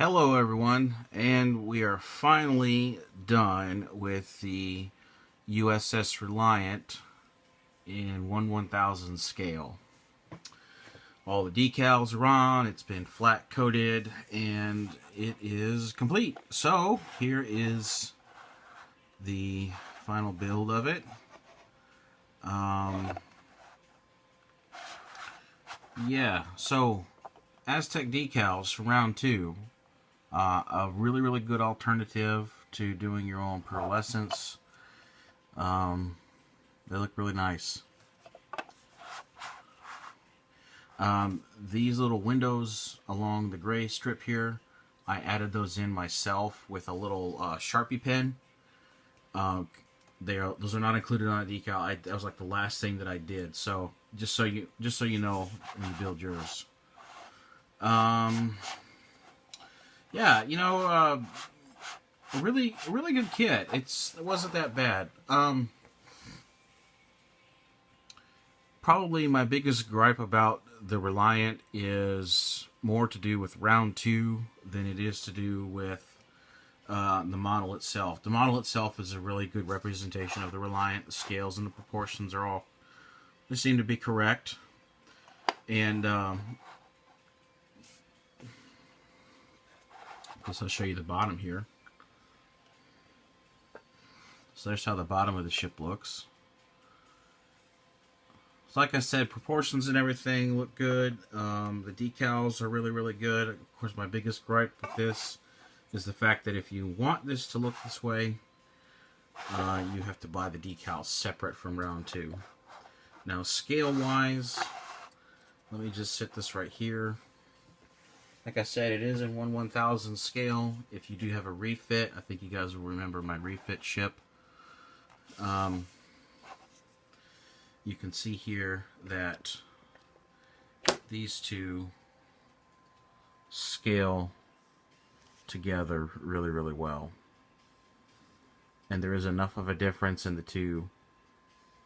Hello everyone, and we are finally done with the USS Reliant in 1/1000 scale. All the decals are on, it's been flat coated, and it is complete. So here is the final build of it. Yeah, so Aztec decals from round 2. A really good alternative to doing your own pearlescence. They look really nice. These little windows along the gray strip here, I added those in myself with a little Sharpie pen. Those are not included on a decal. That was like the last thing that I did. So just so you know when you build yours. Yeah, you know, a really good kit. It wasn't that bad. Probably my biggest gripe about the Reliant is more to do with round 2 than it is to do with the model itself. The model itself is a really good representation of the Reliant. The scales and the proportions are all, they seem to be correct. And I'll show you the bottom here. So there's how the bottom of the ship looks. So like I said, proportions and everything look good. The decals are really good. Of course, my biggest gripe with this is the fact that if you want this to look this way, you have to buy the decals separate from round 2. Now, scale-wise, let me just set this right here. Like I said, it is in 1/1000 scale. If you do have a refit, I think you guys will remember my refit ship. You can see here that these two scale together really well. And there is enough of a difference in the two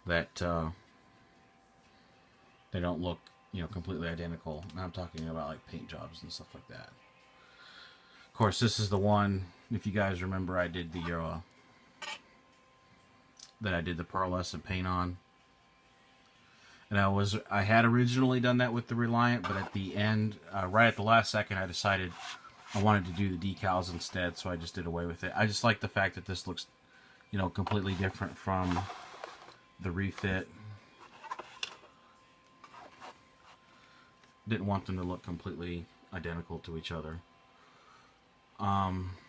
that they don't look, you know, completely identical. Now I'm talking about like paint jobs and stuff like that. Of course, this is the one, if you guys remember, I did the pearlescent paint on. And I had originally done that with the Reliant, but at the end, right at the last second, I decided I wanted to do the decals instead, so I just did away with it. I just like the fact that this looks, you know, completely different from the refit. Didn't want them to look completely identical to each other.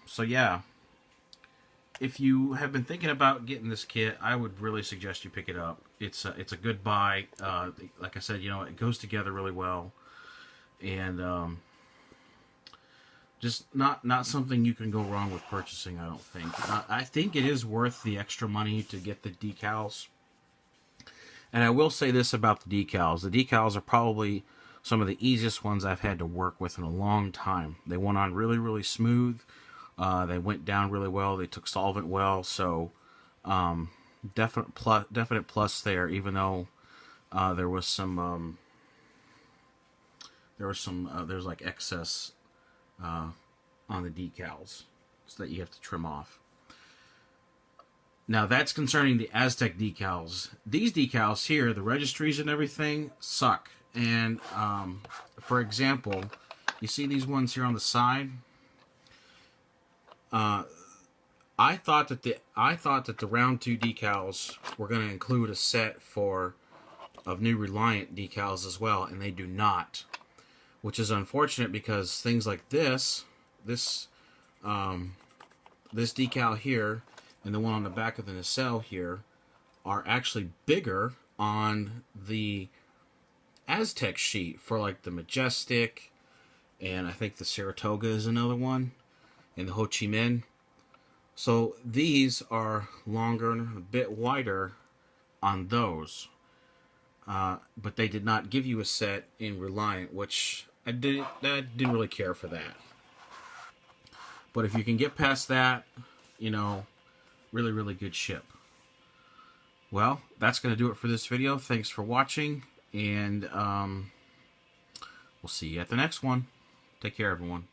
So yeah, if you have been thinking about getting this kit, I would really suggest you pick it up. It's a good buy. Like I said, you know, it goes together really well, and just not something you can go wrong with purchasing, I don't think. I think it is worth the extra money to get the decals. And I will say this about the decals. The decals are probably some of the easiest ones I've had to work with in a long time. They went on really smooth. They went down really well. They took solvent well. So definite plus there. Even though there's like excess on the decals, so that you have to trim off. Now that's concerning the Aztec decals. These decals here, the registries and everything, suck. And for example, you see these ones here on the side. I thought that the round 2 decals were going to include a set of new Reliant decals as well, and they do not, which is unfortunate because things like this decal here and the one on the back of the nacelle here are actually bigger on the Aztec sheet for like the Majestic, and I think the Saratoga is another one, and the Ho Chi Minh. So these are longer and a bit wider on those, but they did not give you a set in Reliant, which I didn't really care for that. But if you can get past that, you know, really good ship. Well, that's going to do it for this video. Thanks for watching, and we'll see you at the next one. Take care, everyone.